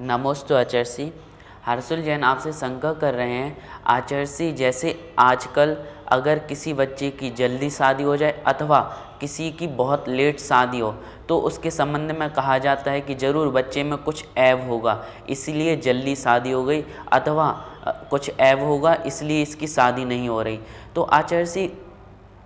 नमोस्तु आचार्य। हर्षुल जैन आपसे शंका कर रहे हैं आचार्य, जैसे आजकल अगर किसी बच्चे की जल्दी शादी हो जाए अथवा किसी की बहुत लेट शादी हो तो उसके संबंध में कहा जाता है कि ज़रूर बच्चे में कुछ ऐब होगा इसलिए जल्दी शादी हो गई, अथवा कुछ ऐब होगा इसलिए इसकी शादी नहीं हो रही। तो आचार्य,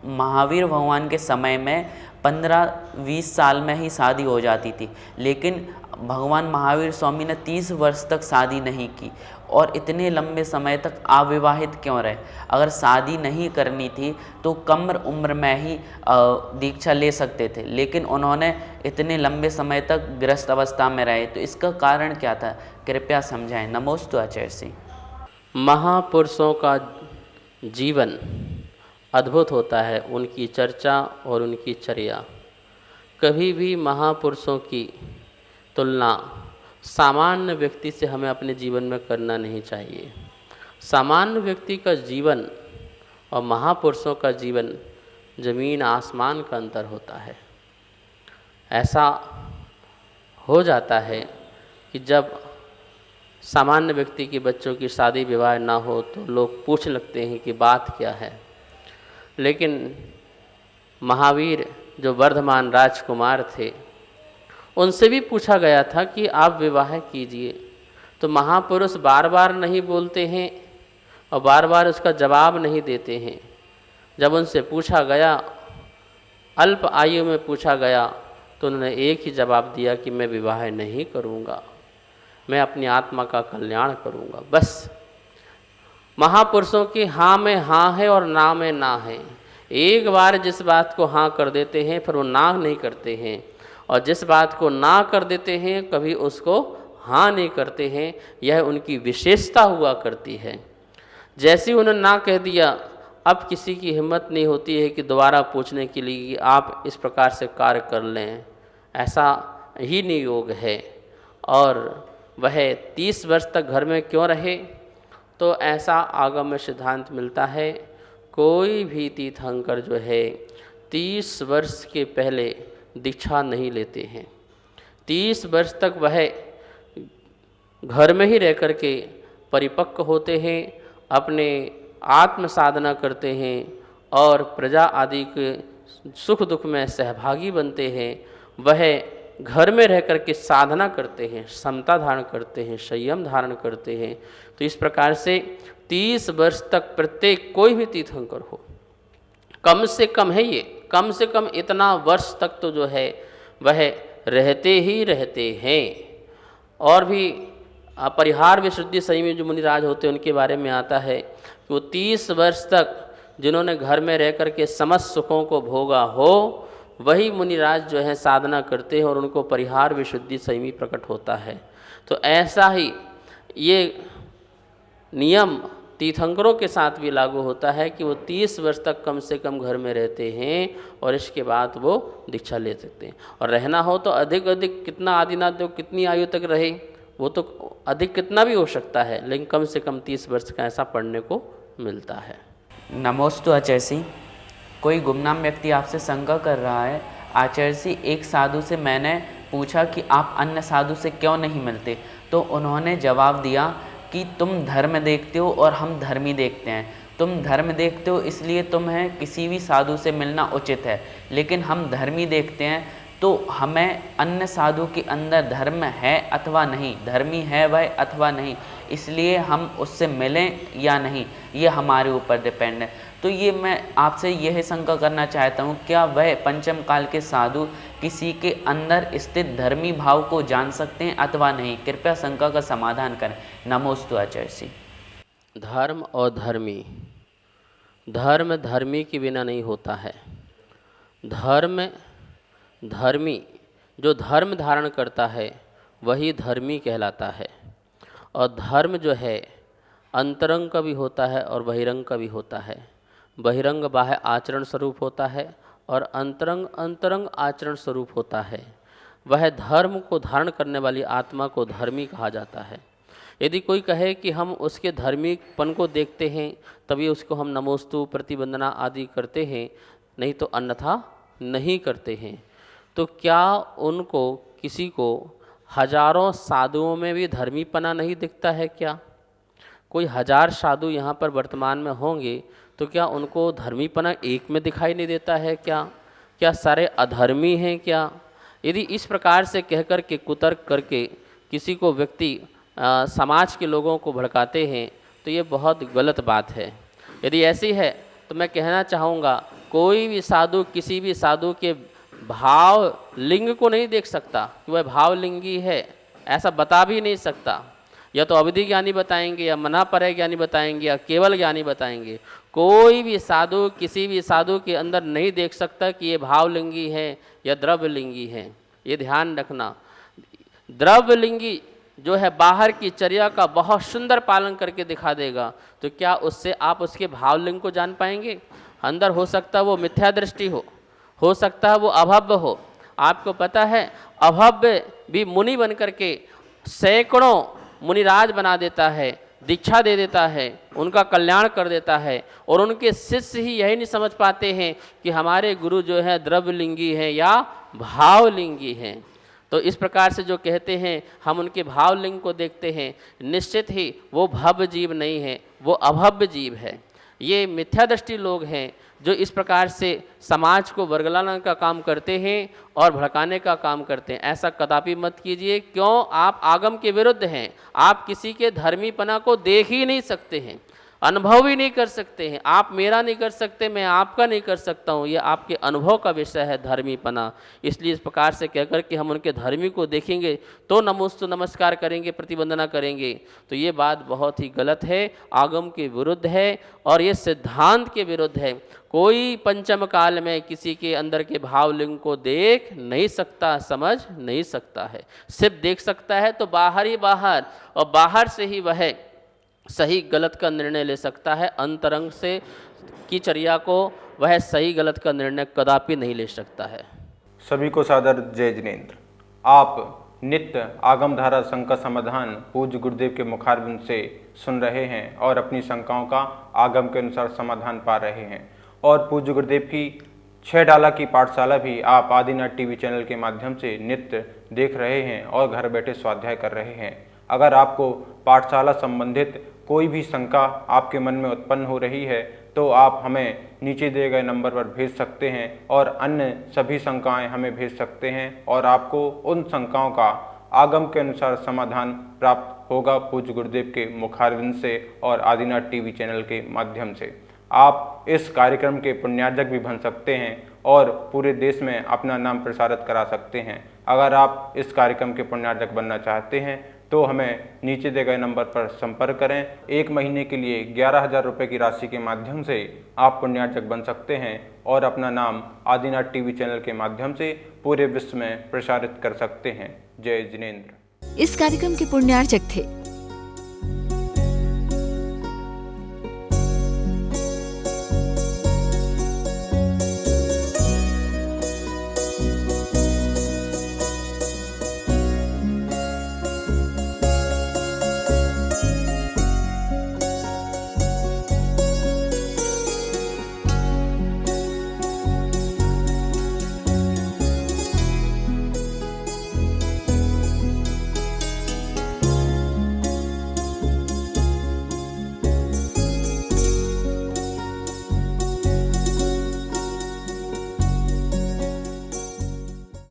महावीर भगवान के समय में 15-20 साल में ही शादी हो जाती थी, लेकिन भगवान महावीर स्वामी ने 30 वर्ष तक शादी नहीं की और इतने लंबे समय तक अविवाहित क्यों रहे? अगर शादी नहीं करनी थी तो कम उम्र में ही दीक्षा ले सकते थे, लेकिन उन्होंने इतने लंबे समय तक गृहस्थ अवस्था में रहे, तो इसका कारण क्या था? कृपया समझाएं। नमोस्तु आचार्य। महापुरुषों का जीवन अद्भुत होता है, उनकी चर्चा और उनकी चर्या। कभी भी महापुरुषों की तुलना सामान्य व्यक्ति से हमें अपने जीवन में करना नहीं चाहिए। सामान्य व्यक्ति का जीवन और महापुरुषों का जीवन ज़मीन आसमान का अंतर होता है। ऐसा हो जाता है कि जब सामान्य व्यक्ति के बच्चों की शादी विवाह ना हो तो लोग पूछ लगते हैं कि बात क्या है, लेकिन महावीर जो वर्धमान राजकुमार थे उनसे भी पूछा गया था कि आप विवाह कीजिए, तो महापुरुष बार बार नहीं बोलते हैं और बार बार उसका जवाब नहीं देते हैं। जब उनसे पूछा गया, अल्प आयु में पूछा गया, तो उन्होंने एक ही जवाब दिया कि मैं विवाह नहीं करूँगा, मैं अपनी आत्मा का कल्याण करूँगा। बस महापुरुषों की हाँ में हाँ है और ना में ना है। एक बार जिस बात को हाँ कर देते हैं फिर वो ना नहीं करते हैं, और जिस बात को ना कर देते हैं कभी उसको हाँ नहीं करते हैं। यह उनकी विशेषता हुआ करती है। जैसे ही उन्होंने ना कह दिया, अब किसी की हिम्मत नहीं होती है कि दोबारा पूछने के लिए कि आप इस प्रकार से कार्य कर लें। ऐसा ही नियोग है। और वह 30 वर्ष तक घर में क्यों रहे? तो ऐसा आगम में सिद्धांत मिलता है, कोई भी तीर्थंकर जो है 30 वर्ष के पहले दीक्षा नहीं लेते हैं। 30 वर्ष तक वह घर में ही रह कर के परिपक्व होते हैं, अपने आत्म साधना करते हैं और प्रजा आदि के सुख दुख में सहभागी बनते हैं। वह घर में रह कर के साधना करते हैं, समता धारण करते हैं, संयम धारण करते हैं। तो इस प्रकार से 30 वर्ष तक प्रत्येक कोई भी तीर्थंकर हो, कम से कम है ये, कम से कम इतना वर्ष तक तो जो है वह रहते ही रहते हैं। और भी परिहार विशुद्धि संयमी जो मुनिराज होते हैं उनके बारे में आता है कि वो 30 वर्ष तक जिन्होंने घर में रह कर के समस्त सुखों को भोगा हो, वही मुनिराज जो है साधना करते हैं और उनको परिहार विशुद्धि संयमी प्रकट होता है। तो ऐसा ही ये नियम तीर्थंकरों के साथ भी लागू होता है कि वो 30 वर्ष तक कम से कम घर में रहते हैं और इसके बाद वो दीक्षा ले सकते हैं। और रहना हो तो अधिक कितना आदिनाथ जो कितनी आयु तक रहे, वो तो अधिक कितना भी हो सकता है, लेकिन कम से कम 30 वर्ष का ऐसा पढ़ने को मिलता है। नमोस्तु आचार्य। कोई गुमनाम व्यक्ति आपसे शंका कर रहा है आचार्य, एक साधु से मैंने पूछा कि आप अन्य साधु से क्यों नहीं मिलते, तो उन्होंने जवाब दिया कि तुम धर्म देखते हो और हम धर्मी देखते हैं। तुम धर्म देखते हो इसलिए तुम्हें किसी भी साधु से मिलना उचित है, लेकिन हम धर्मी देखते हैं तो हमें अन्य साधु के अंदर धर्म है अथवा नहीं, धर्मी है वह अथवा नहीं, इसलिए हम उससे मिलें या नहीं ये हमारे ऊपर डिपेंड है। तो ये मैं आपसे यह शंका करना चाहता हूँ, क्या वह पंचम काल के साधु किसी के अंदर स्थित धर्मी भाव को जान सकते हैं अथवा नहीं? कृपया शंका का समाधान करें। नमोस्तु आचार्य। धर्म और धर्मी, धर्म धर्मी के बिना नहीं होता है। धर्म धर्मी जो धर्म धारण करता है वही धर्मी कहलाता है। और धर्म जो है अंतरंग का भी होता है और बहिरंग का भी होता है। बहिरंग बाह्य आचरण स्वरूप होता है और अंतरंग आचरण स्वरूप होता है। वह धर्म को धारण करने वाली आत्मा को धर्मी कहा जाता है। यदि कोई कहे कि हम उसके धार्मिकपन को देखते हैं तभी उसको हम नमोस्तु प्रतिवंदना आदि करते हैं, नहीं तो अन्यथा नहीं करते हैं, तो क्या उनको किसी को हजारों साधुओं में भी धर्मीपना नहीं दिखता है क्या? कोई 1000 साधु यहाँ पर वर्तमान में होंगे तो क्या उनको धर्मीपना एक में दिखाई नहीं देता है क्या? क्या सारे अधर्मी हैं क्या? यदि इस प्रकार से कहकर के कुतर्क करके किसी को व्यक्ति समाज के लोगों को भड़काते हैं तो ये बहुत गलत बात है। यदि ऐसी है तो मैं कहना चाहूँगा, कोई भी साधु किसी भी साधु के भाव लिंग को नहीं देख सकता कि वह भावलिंगी है, ऐसा बता भी नहीं सकता। या तो अवधि ज्ञानी बताएंगे, या मनापरय ज्ञानी बताएंगे, या केवल ज्ञानी बताएंगे। कोई भी साधु किसी भी साधु के अंदर नहीं देख सकता कि ये भावलिंगी है या द्रव्यलिंगी है। ये ध्यान रखना। द्रव्यलिंगी जो है बाहर की चर्या का बहुत सुंदर पालन करके दिखा देगा, तो क्या उससे आप उसके भावलिंग को जान पाएंगे? अंदर हो सकता है वो मिथ्या दृष्टि हो सकता है वो अभव्य हो। आपको पता है अभव्य भी मुनि बन करके सैकड़ों मुनिराज बना देता है, दीक्षा दे देता है, उनका कल्याण कर देता है, और उनके शिष्य ही यही नहीं समझ पाते हैं कि हमारे गुरु जो है द्रव्यलिंगी हैं या भावलिंगी हैं। तो इस प्रकार से जो कहते हैं हम उनके भावलिंग को देखते हैं, निश्चित ही वो भव्य जीव नहीं है, वो अभव्य जीव है। ये मिथ्या दृष्टि लोग हैं जो इस प्रकार से समाज को वर्गलाने का काम करते हैं और भड़काने का काम करते हैं। ऐसा कदापि मत कीजिए। क्यों? आप आगम के विरुद्ध हैं। आप किसी के धर्मीपना को देख ही नहीं सकते हैं, अनुभव ही नहीं कर सकते हैं। आप मेरा नहीं कर सकते, मैं आपका नहीं कर सकता हूँ। ये आपके अनुभव का विषय है धर्मीपना। इसलिए इस प्रकार से कहकर कि हम उनके धर्मी को देखेंगे तो नमोस्तु नमस्कार करेंगे, प्रतिवंदना करेंगे, तो ये बात बहुत ही गलत है, आगम के विरुद्ध है और ये सिद्धांत के विरुद्ध है। कोई पंचम काल में किसी के अंदर के भावलिंग को देख नहीं सकता, समझ नहीं सकता है। सिर्फ देख सकता है तो बाहर ही बाहर, और बाहर से ही वह सही गलत का निर्णय ले सकता है। अंतरंग से की चर्या को वह सही गलत का निर्णय कदापि नहीं ले सकता है। सभी को सादर जय जिनेंद्र। आप नित्य आगम धारा संकट समाधान पूज्य गुरुदेव के मुखारबिंद से सुन रहे हैं और अपनी शंकाओं का आगम के अनुसार समाधान पा रहे हैं। और पूज्य गुरुदेव की 6 डाला की पाठशाला भी आप आदिनाथ टीवी चैनल के माध्यम से नित्य देख रहे हैं और घर बैठे स्वाध्याय कर रहे हैं। अगर आपको पाठशाला संबंधित कोई भी शंका आपके मन में उत्पन्न हो रही है तो आप हमें नीचे दिए गए नंबर पर भेज सकते हैं और अन्य सभी शंकाएं हमें भेज सकते हैं और आपको उन शंकाओं का आगम के अनुसार समाधान प्राप्त होगा पूज्य गुरुदेव के मुखारविंद से और आदिनाथ टीवी चैनल के माध्यम से। आप इस कार्यक्रम के पुण्यार्जक भी बन सकते हैं और पूरे देश में अपना नाम प्रसारित करा सकते हैं। अगर आप इस कार्यक्रम के पुण्यार्जक बनना चाहते हैं तो हमें नीचे दिए गए नंबर पर संपर्क करें। 1 महीने के लिए 11,000 रुपये की राशि के माध्यम से आप पुण्यार्जक बन सकते हैं और अपना नाम आदिनाथ टीवी चैनल के माध्यम से पूरे विश्व में प्रसारित कर सकते हैं। जय जिनेंद्र। इस कार्यक्रम के पुण्यार्चक थे